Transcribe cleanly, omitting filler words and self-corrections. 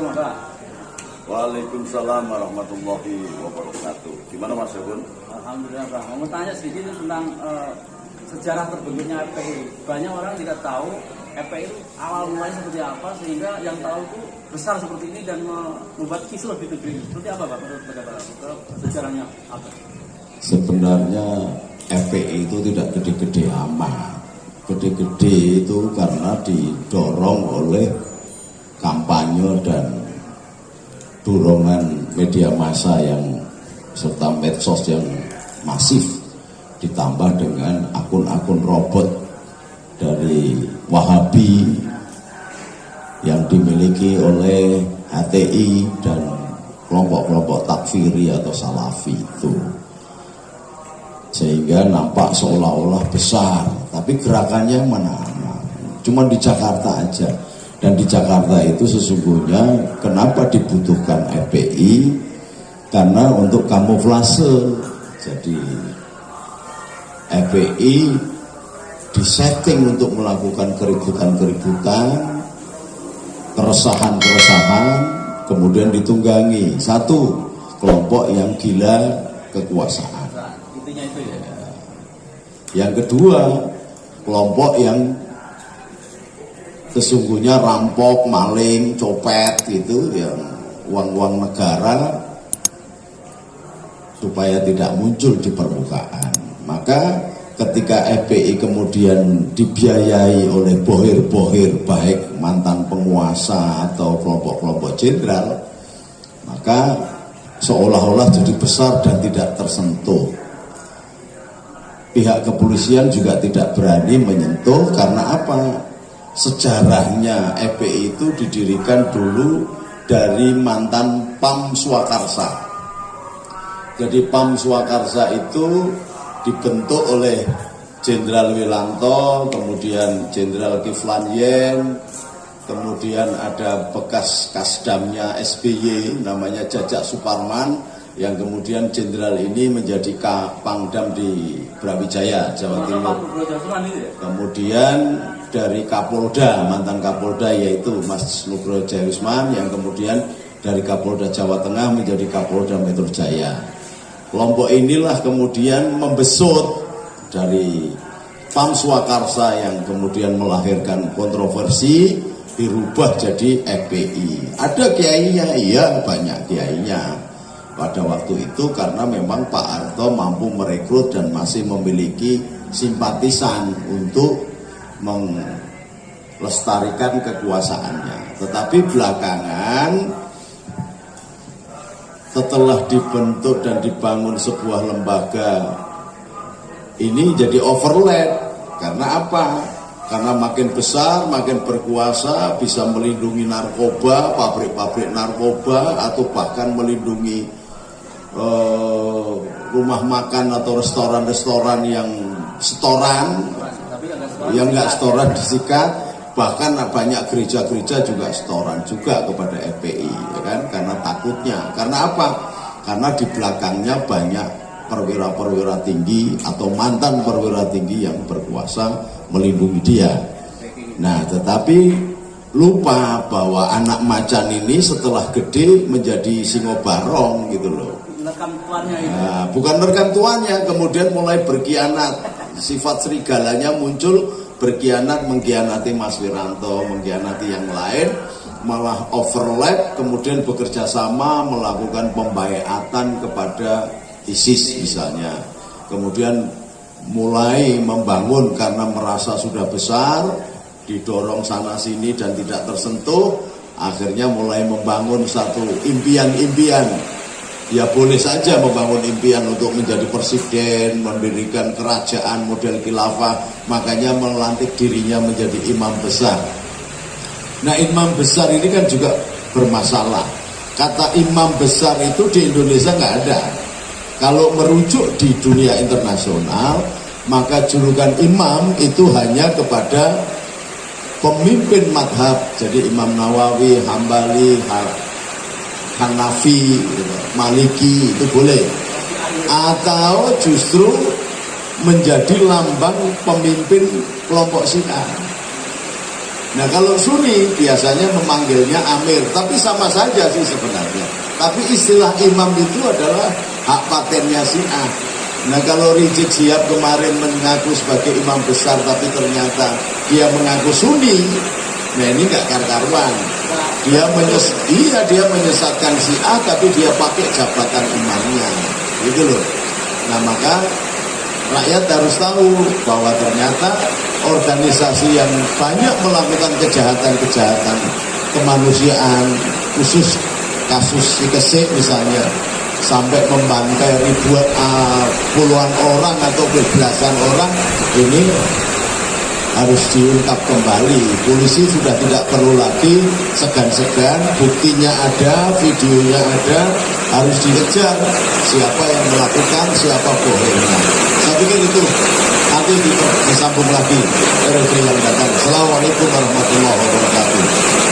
Assalamualaikum Pak. Waalaikumsalam warahmatullahi wabarakatuh. Gimana Mas Gun? Alhamdulillah Pak. Mau tanya sedikit tentang sejarah terbentuknya FPI. Banyak orang tidak tahu FPI itu awal mulanya seperti apa, sehingga yang tahu itu besar seperti ini dan membuat kisruh di negeri. Seperti apa Pak menurut Bapak? Sejarahnya apa? Sebenarnya FPI itu tidak gede-gede amat. Gede-gede itu karena didorong oleh kampanye dan dorongan media massa yang serta medsos yang masif, ditambah dengan akun-akun robot dari Wahabi yang dimiliki oleh HTI dan kelompok-kelompok takfiri atau salafi itu, sehingga nampak seolah-olah besar, tapi gerakannya mana? Cuma di Jakarta aja. Dan di Jakarta itu sesungguhnya kenapa dibutuhkan FPI? Karena untuk kamuflase. Jadi FPI disetting untuk melakukan keributan-keributan, keresahan-keresahan, kemudian ditunggangi satu kelompok yang gila kekuasaan. Intinya itu ya. Yang kedua, kelompok yang sesungguhnya rampok, maling, copet gitu, yang uang-uang negara supaya tidak muncul di permukaan. Maka ketika FPI kemudian dibiayai oleh bohir-bohir, baik mantan penguasa atau kelompok-kelompok jenderal, maka seolah-olah jadi besar dan tidak tersentuh. Pihak kepolisian juga tidak berani menyentuh karena apa? Sejarahnya FPI itu didirikan dulu dari mantan Pam Swakarsa. Jadi Pam Swakarsa itu dibentuk oleh Jenderal Wilanto, kemudian Jenderal Kiflan Yen, kemudian ada bekas kasdamnya SBY namanya Jajak Suparman, yang kemudian jenderal ini menjadi Pangdam di Brawijaya, Jawa Timur. Kemudian dari Kapolda, mantan Kapolda yaitu Mas Nugroho Jayusman, yang kemudian dari Kapolda Jawa Tengah menjadi Kapolda Metro Jaya. Kelompok inilah kemudian membesut dari Pam Swakarsa yang kemudian melahirkan kontroversi, dirubah jadi FPI. Ada kiainya, iya banyak kiainya pada waktu itu, karena memang Pak Harto mampu merekrut dan masih memiliki simpatisan untuk melestarikan kekuasaannya. Tetapi belakangan setelah dibentuk dan dibangun sebuah lembaga ini jadi overlap. Karena apa? Karena makin besar, makin berkuasa, bisa melindungi narkoba, pabrik-pabrik narkoba, atau bahkan melindungi rumah makan atau restoran-restoran yang setoran, yang nggak setoran disikat. Bahkan banyak gereja-gereja juga setoran juga kepada FPI, ya kan? Karena takutnya. Karena apa? Karena di belakangnya banyak perwira-perwira tinggi atau mantan perwira tinggi yang berkuasa melindungi dia. Nah, tetapi lupa bahwa anak macan ini setelah gede menjadi singo barong gitu loh. Nah, bukan merekam tuannya, kemudian mulai berkhianat. Sifat serigalanya muncul, berkhianat, mengkhianati Mas Wiranto, mengkhianati yang lain, malah overlap, kemudian bekerja sama melakukan pembaikatan kepada ISIS misalnya. Kemudian mulai membangun karena merasa sudah besar, didorong sana sini dan tidak tersentuh, akhirnya mulai membangun satu impian-impian. Ya boleh saja membangun impian untuk menjadi presiden, mendirikan kerajaan model khilafah, makanya melantik dirinya menjadi imam besar. Nah, imam besar ini kan juga bermasalah. Kata imam besar itu di Indonesia nggak ada. Kalau merujuk di dunia internasional, maka julukan imam itu hanya kepada pemimpin madhab. Jadi Imam Nawawi, Hambali, Hanafi, Maliki itu boleh, atau justru menjadi lambang pemimpin kelompok Syiah. Nah kalau Sunni biasanya memanggilnya Amir, tapi sama saja sih sebenarnya. Tapi istilah imam itu adalah hak patennya Syiah. Nah kalau Rizik Syihab kemarin mengaku sebagai imam besar, tapi ternyata dia mengaku Sunni, nah ini nggak karuan. Dia menyesatkan Syiah, tapi dia pakai jabatan imamnya, gitu loh. Nah maka rakyat harus tahu bahwa ternyata organisasi yang banyak melakukan kejahatan-kejahatan kemanusiaan, khusus kasus Sikesik misalnya, sampai membantai puluhan orang atau belasan orang, ini harus diungkap kembali. Polisi sudah tidak perlu lagi segan-segan, buktinya ada, videonya ada, harus dikejar siapa yang melakukan, siapa bohongnya. Saya pikir itu nanti disambung lagi periode yang datang. Assalamualaikum warahmatullahi wabarakatuh.